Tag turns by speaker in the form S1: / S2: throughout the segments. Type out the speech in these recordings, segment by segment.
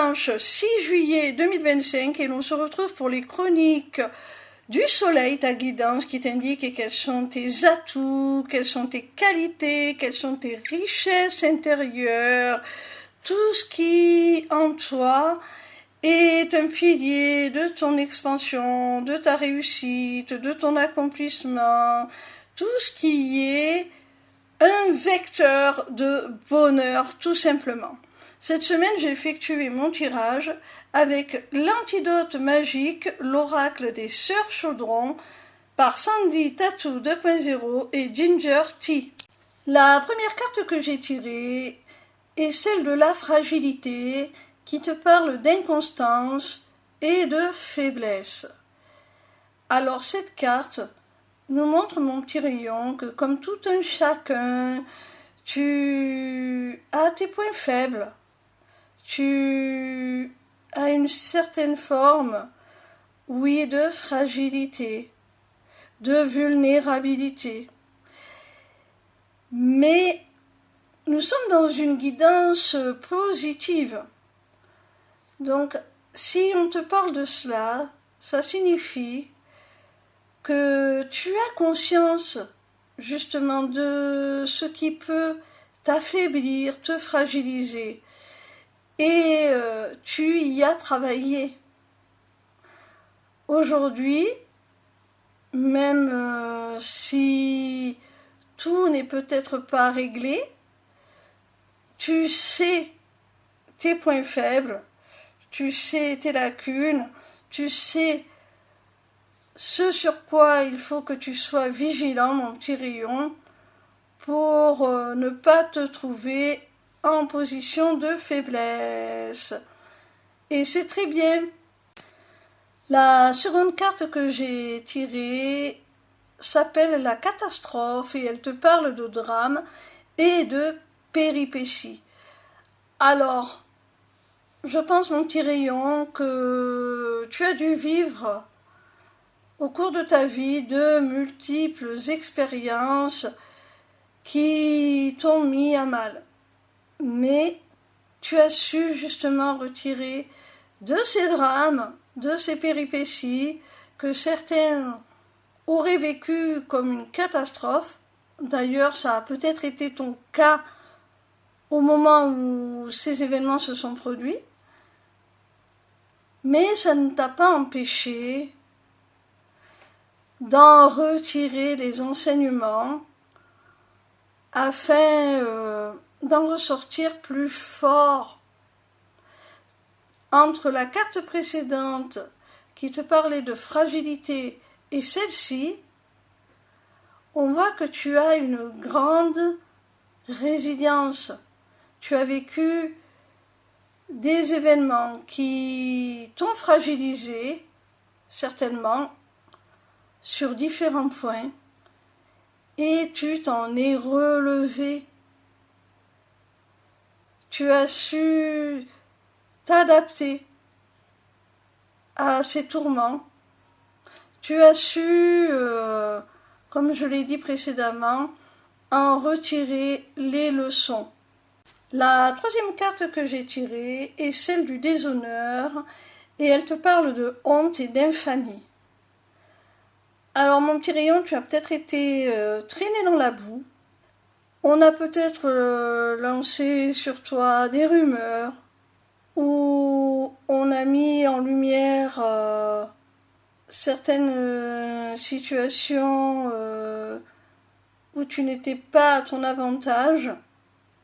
S1: dimanche 6 juillet 2025 et l'on se retrouve pour les chroniques du soleil, ta guidance qui t'indique quels sont tes atouts, quelles sont tes qualités, quelles sont tes richesses intérieures, tout ce qui en toi est un pilier de ton expansion, de ta réussite, de ton accomplissement, tout ce qui est un vecteur de bonheur tout simplement. Cette semaine, j'ai effectué mon tirage avec l'antidote magique, l'oracle des Sœurs Chaudron, par Sandy Tattoo 2.0 et Ginger Tea. La première carte que j'ai tirée est celle de la fragilité, qui te parle d'inconstance et de faiblesse. Alors cette carte nous montre, mon petit rayon, que comme tout un chacun, tu as tes points faibles. Tu as une certaine forme, oui, de fragilité, de vulnérabilité. Mais nous sommes dans une guidance positive. Donc, si on te parle de cela, ça signifie que tu as conscience justement de ce qui peut t'affaiblir, te fragiliser. Et tu y as travaillé. Aujourd'hui, même si tout n'est peut-être pas réglé, tu sais tes points faibles, tu sais tes lacunes, tu sais ce sur quoi il faut que tu sois vigilant, mon petit rayon, pour ne pas te trouver en position de faiblesse. Et c'est très bien. La seconde carte que j'ai tirée s'appelle la catastrophe et elle te parle de drame et de péripéties. Alors, je pense, mon petit rayon, que tu as dû vivre au cours de ta vie de multiples expériences qui t'ont mis à mal. Mais tu as su justement retirer de ces drames, de ces péripéties que certains auraient vécu comme une catastrophe. D'ailleurs, ça a peut-être été ton cas au moment où ces événements se sont produits. Mais ça ne t'a pas empêché d'en retirer les enseignements afin d'en ressortir plus fort. Entre la carte précédente qui te parlait de fragilité et celle-ci, on voit que tu as une grande résilience. Tu as vécu des événements qui t'ont fragilisé, certainement, sur différents points, et tu t'en es relevé. Tu as su t'adapter à ces tourments. Tu as su, comme je l'ai dit précédemment, en retirer les leçons. La troisième carte que j'ai tirée est celle du déshonneur et elle te parle de honte et d'infamie. Alors mon petit rayon, tu as peut-être été traîné dans la boue. On a peut-être lancé sur toi des rumeurs où on a mis en lumière certaines situations où tu n'étais pas à ton avantage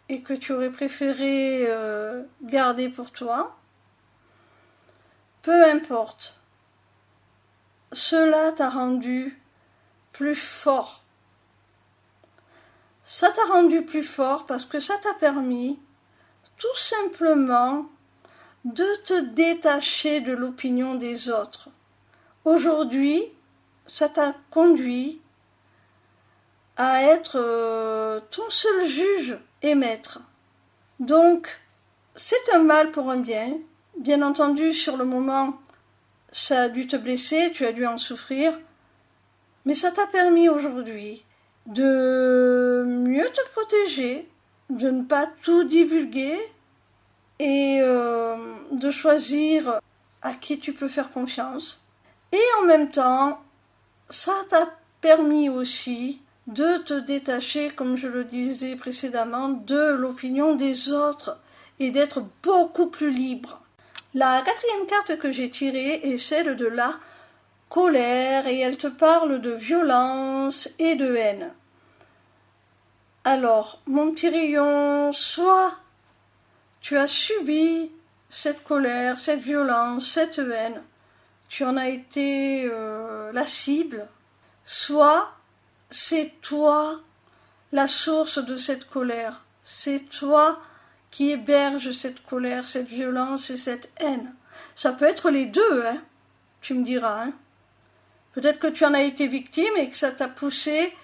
S1: et que tu aurais préféré garder pour toi. Peu importe. Cela t'a rendu plus fort. Ça t'a rendu plus fort parce que ça t'a permis tout simplement de te détacher de l'opinion des autres. Aujourd'hui, ça t'a conduit à être ton seul juge et maître. Donc, c'est un mal pour un bien. Bien entendu, sur le moment, ça a dû te blesser, tu as dû en souffrir, mais ça t'a permis aujourd'hui de mieux te protéger, de ne pas tout divulguer et de choisir à qui tu peux faire confiance. Et en même temps, ça t'a permis aussi de te détacher, comme je le disais précédemment, de l'opinion des autres et d'être beaucoup plus libre. La quatrième carte que j'ai tirée est celle de la colère et elle te parle de violence et de haine. Alors, mon petit rayon, soit tu as subi cette colère, cette violence, cette haine, tu en as été la cible, soit c'est toi la source de cette colère, c'est toi qui héberge cette colère, cette violence et cette haine. Ça peut être les deux, hein, tu me diras. Hein. Peut-être que tu en as été victime et que ça t'a poussé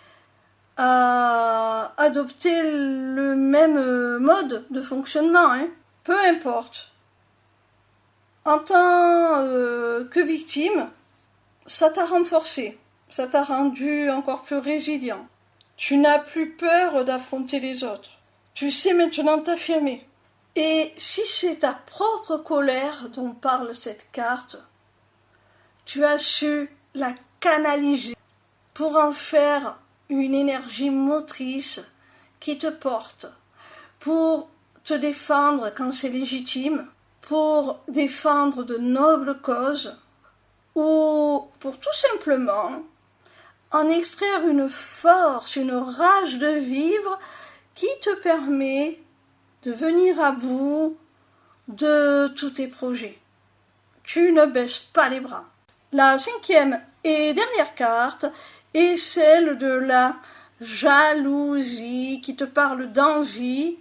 S1: à adopter le même mode de fonctionnement. Hein. Peu importe. En tant que victime, ça t'a renforcé, ça t'a rendu encore plus résilient. Tu n'as plus peur d'affronter les autres. Tu sais maintenant t'affirmer. Et si c'est ta propre colère dont parle cette carte, tu as su la canaliser pour en faire une énergie motrice qui te porte, pour te défendre quand c'est légitime, pour défendre de nobles causes, ou pour tout simplement en extraire une force, une rage de vivre qui te permet de venir à bout de tous tes projets. Tu ne baisses pas les bras. La cinquième et dernière carte est celle de la jalousie qui te parle d'envie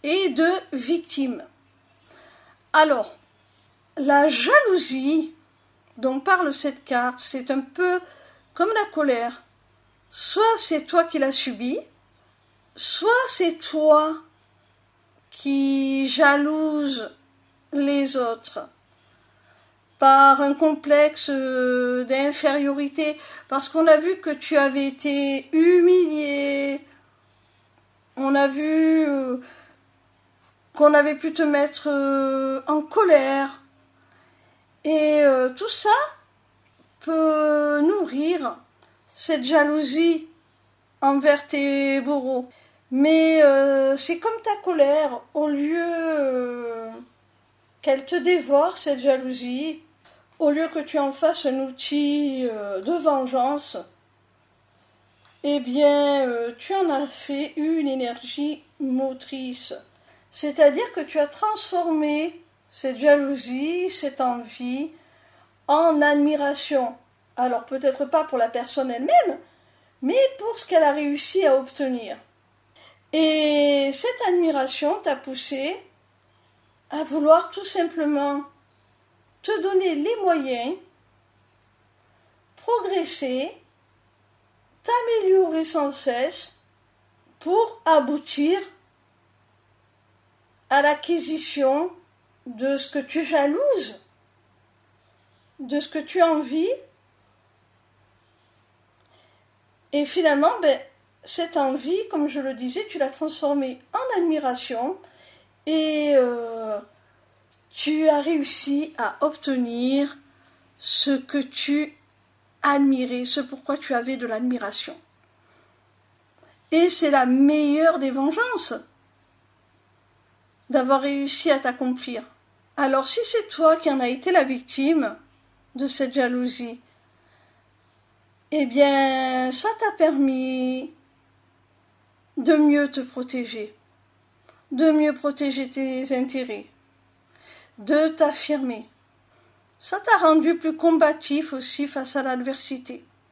S1: et de victime. Alors, la jalousie dont parle cette carte, c'est un peu comme la colère. Soit c'est toi qui l'as subie, soit c'est toi qui jalouse les autres par un complexe d'infériorité, parce qu'on a vu que tu avais été humilié, on a vu qu'on avait pu te mettre en colère, et tout ça peut nourrir cette jalousie envers tes bourreaux. Mais c'est comme ta colère, au lieu qu'elle te dévore, cette jalousie, au lieu que tu en fasses un outil de vengeance, eh bien, tu en as fait une énergie motrice. C'est-à-dire que tu as transformé cette jalousie, cette envie, en admiration. Alors peut-être pas pour la personne elle-même, mais pour ce qu'elle a réussi à obtenir. Et cette admiration t'a poussé à vouloir tout simplement te donner les moyens, progresser, t'améliorer sans cesse pour aboutir à l'acquisition de ce que tu jalouses, de ce que tu envies. Et finalement, cette envie, comme je le disais, tu l'as transformée en admiration et tu as réussi à obtenir ce que tu admirais, ce pourquoi tu avais de l'admiration. Et c'est la meilleure des vengeances d'avoir réussi à t'accomplir. Alors si c'est toi qui en as été la victime de cette jalousie, eh bien ça t'a permis de mieux te protéger, de mieux protéger tes intérêts, de t'affirmer. Ça t'a rendu plus combatif aussi face à l'adversité.